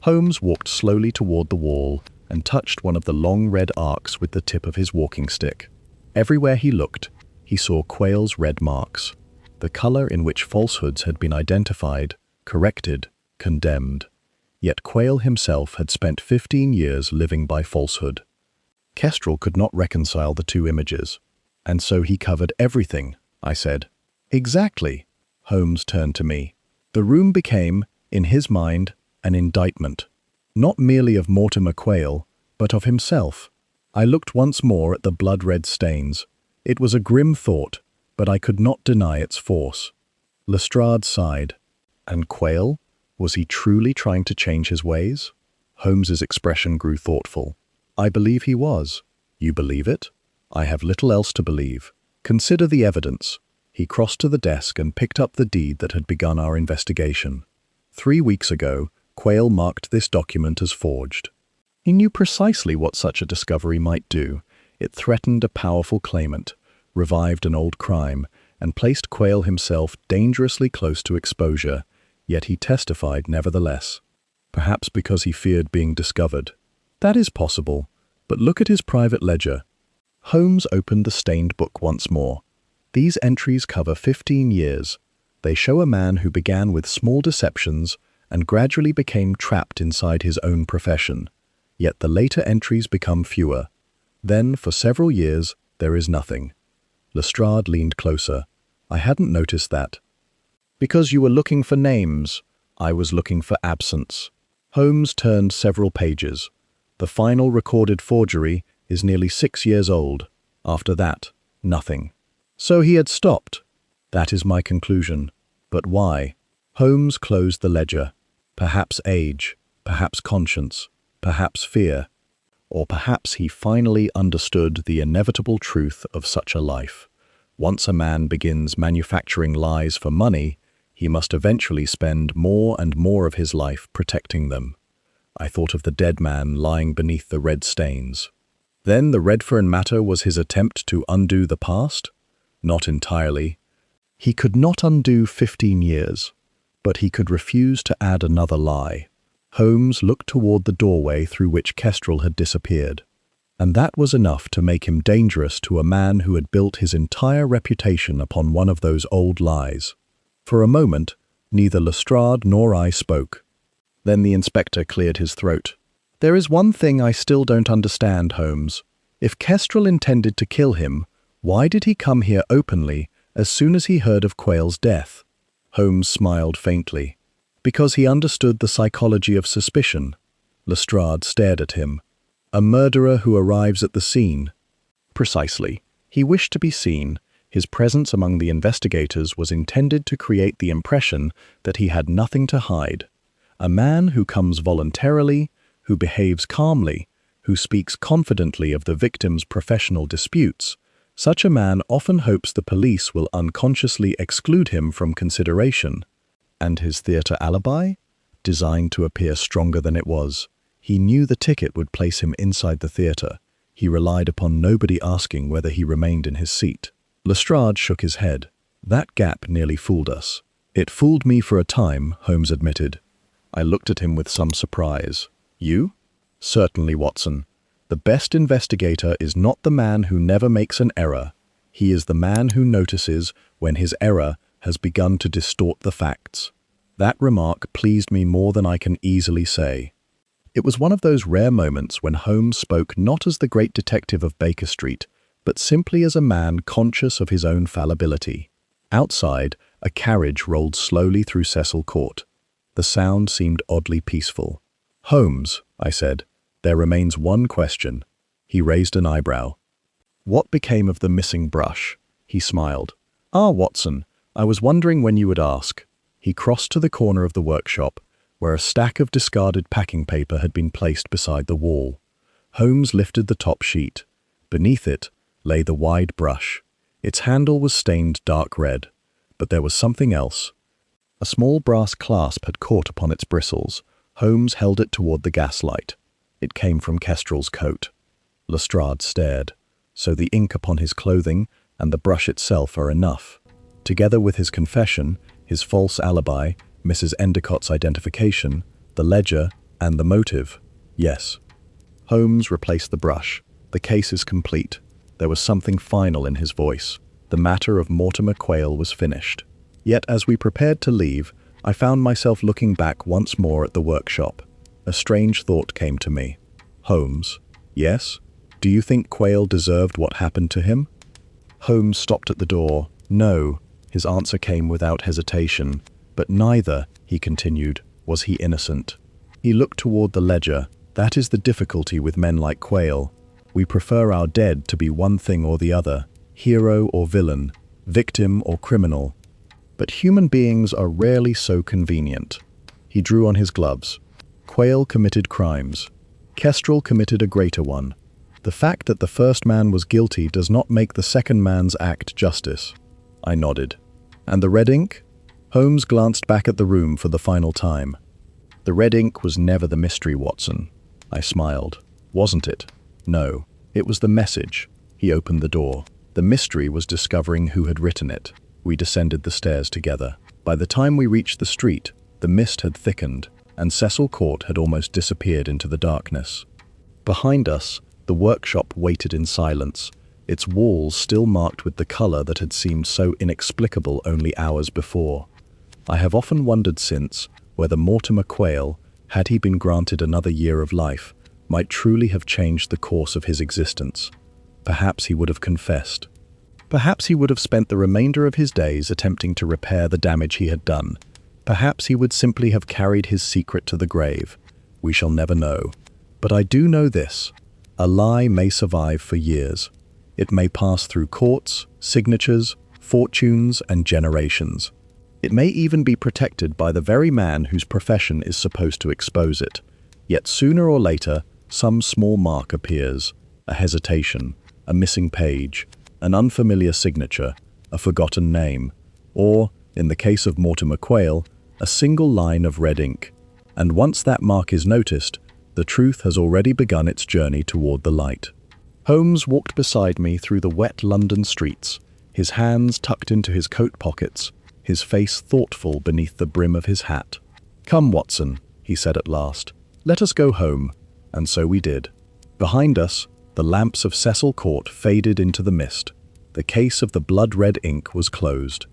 [SPEAKER 1] Holmes walked slowly toward the wall and touched one of the long red arcs with the tip of his walking stick. Everywhere he looked, he saw Quayle's red marks, the color in which falsehoods had been identified, corrected, condemned. Yet Quayle himself had spent 15 years living by falsehood. Kestrel could not reconcile the two images. "And so he covered everything," I said. "Exactly." Holmes turned to me. The room became, in his mind, an indictment, not merely of Mortimer Quayle, but of himself. I looked once more at the blood-red stains. It was a grim thought, but I could not deny its force. Lestrade sighed. And Quayle? Was he truly trying to change his ways? Holmes's expression grew thoughtful. "I believe he was." "You believe it?" "I have little else to believe. Consider the evidence." He crossed to the desk and picked up the deed that had begun our investigation. 3 weeks ago, Quayle marked this document as forged. He knew precisely what such a discovery might do. It threatened a powerful claimant, revived an old crime, and placed Quayle himself dangerously close to exposure, yet he testified nevertheless. Perhaps because he feared being discovered. That is possible, but look at his private ledger. Holmes opened the stained book once more. These entries cover 15 years. They show a man who began with small deceptions and gradually became trapped inside his own profession. Yet the later entries become fewer. Then, for several years, there is nothing. Lestrade leaned closer. I hadn't noticed that. Because you were looking for names, I was looking for absence. Holmes turned several pages. The final recorded forgery is nearly 6 years old. After that, nothing. So he had stopped. That is my conclusion. But why? Holmes closed the ledger. Perhaps age, perhaps conscience, perhaps fear. Or perhaps he finally understood the inevitable truth of such a life. Once a man begins manufacturing lies for money, he must eventually spend more and more of his life protecting them. I thought of the dead man lying beneath the red stains. Then the Redfern matter was his attempt to undo the past? Not entirely. He could not undo 15 years, but he could refuse to add another lie. Holmes looked toward the doorway through which Kestrel had disappeared, and that was enough to make him dangerous to a man who had built his entire reputation upon one of those old lies. For a moment, neither Lestrade nor I spoke. Then the inspector cleared his throat. There is one thing I still don't understand, Holmes. If Kestrel intended to kill him, why did he come here openly as soon as he heard of Quayle's death? Holmes smiled faintly. Because he understood the psychology of suspicion. Lestrade stared at him. A murderer who arrives at the scene. Precisely. He wished to be seen. His presence among the investigators was intended to create the impression that he had nothing to hide. A man who comes voluntarily, who behaves calmly, who speaks confidently of the victim's professional disputes. Such a man often hopes the police will unconsciously exclude him from consideration. And his theatre alibi? Designed to appear stronger than it was. He knew the ticket would place him inside the theatre. He relied upon nobody asking whether he remained in his seat. Lestrade shook his head. That gap nearly fooled us. It fooled me for a time, Holmes admitted. I looked at him with some surprise. You? Certainly, Watson. The best investigator is not the man who never makes an error. He is the man who notices when his error has begun to distort the facts. That remark pleased me more than I can easily say. It was one of those rare moments when Holmes spoke not as the great detective of Baker Street, but simply as a man conscious of his own fallibility. Outside, a carriage rolled slowly through Cecil Court. The sound seemed oddly peaceful. Holmes, I said, there remains one question. He raised an eyebrow. What became of the missing brush? He smiled. Ah, Watson, I was wondering when you would ask. He crossed to the corner of the workshop, where a stack of discarded packing paper had been placed beside the wall. Holmes lifted the top sheet. Beneath it lay the wide brush. Its handle was stained dark red, but there was something else. A small brass clasp had caught upon its bristles. Holmes held it toward the gaslight. It came from Kestrel's coat. Lestrade stared. So the ink upon his clothing and the brush itself are enough. Together with his confession, his false alibi, Mrs. Endicott's identification, the ledger, and the motive. Yes. Holmes replaced the brush. The case is complete. There was something final in his voice. The matter of Mortimer Quayle was finished. Yet as we prepared to leave, I found myself looking back once more at the workshop. A strange thought came to me. Holmes. Yes? Do you think Quayle deserved what happened to him? Holmes stopped at the door. No. His answer came without hesitation. But neither, he continued, was he innocent. He looked toward the ledger. That is the difficulty with men like Quayle. We prefer our dead to be one thing or the other, hero or villain, victim or criminal. But human beings are rarely so convenient. He drew on his gloves. Quayle committed crimes. Kestrel committed a greater one. The fact that the first man was guilty does not make the second man's act justice. I nodded. And the red ink? Holmes glanced back at the room for the final time. The red ink was never the mystery, Watson. I smiled. Wasn't it? No. It was the message. He opened the door. The mystery was discovering who had written it. We descended the stairs together. By the time we reached the street, the mist had thickened, and Cecil Court had almost disappeared into the darkness. Behind us, the workshop waited in silence, its walls still marked with the color that had seemed so inexplicable only hours before. I have often wondered since whether Mortimer Quayle, had he been granted another year of life, might truly have changed the course of his existence. Perhaps he would have confessed. Perhaps he would have spent the remainder of his days attempting to repair the damage he had done. Perhaps he would simply have carried his secret to the grave. We shall never know. But I do know this. A lie may survive for years. It may pass through courts, signatures, fortunes, and generations. It may even be protected by the very man whose profession is supposed to expose it. Yet sooner or later, some small mark appears. A hesitation, a missing page, an unfamiliar signature, a forgotten name, or, in the case of Mortimer Quayle, a single line of red ink. And once that mark is noticed, the truth has already begun its journey toward the light. Holmes walked beside me through the wet London streets, his hands tucked into his coat pockets, his face thoughtful beneath the brim of his hat. "Come, Watson," he said at last. "Let us go home." And so we did. Behind us, the lamps of Cecil Court faded into the mist. The case of the blood-red ink was closed.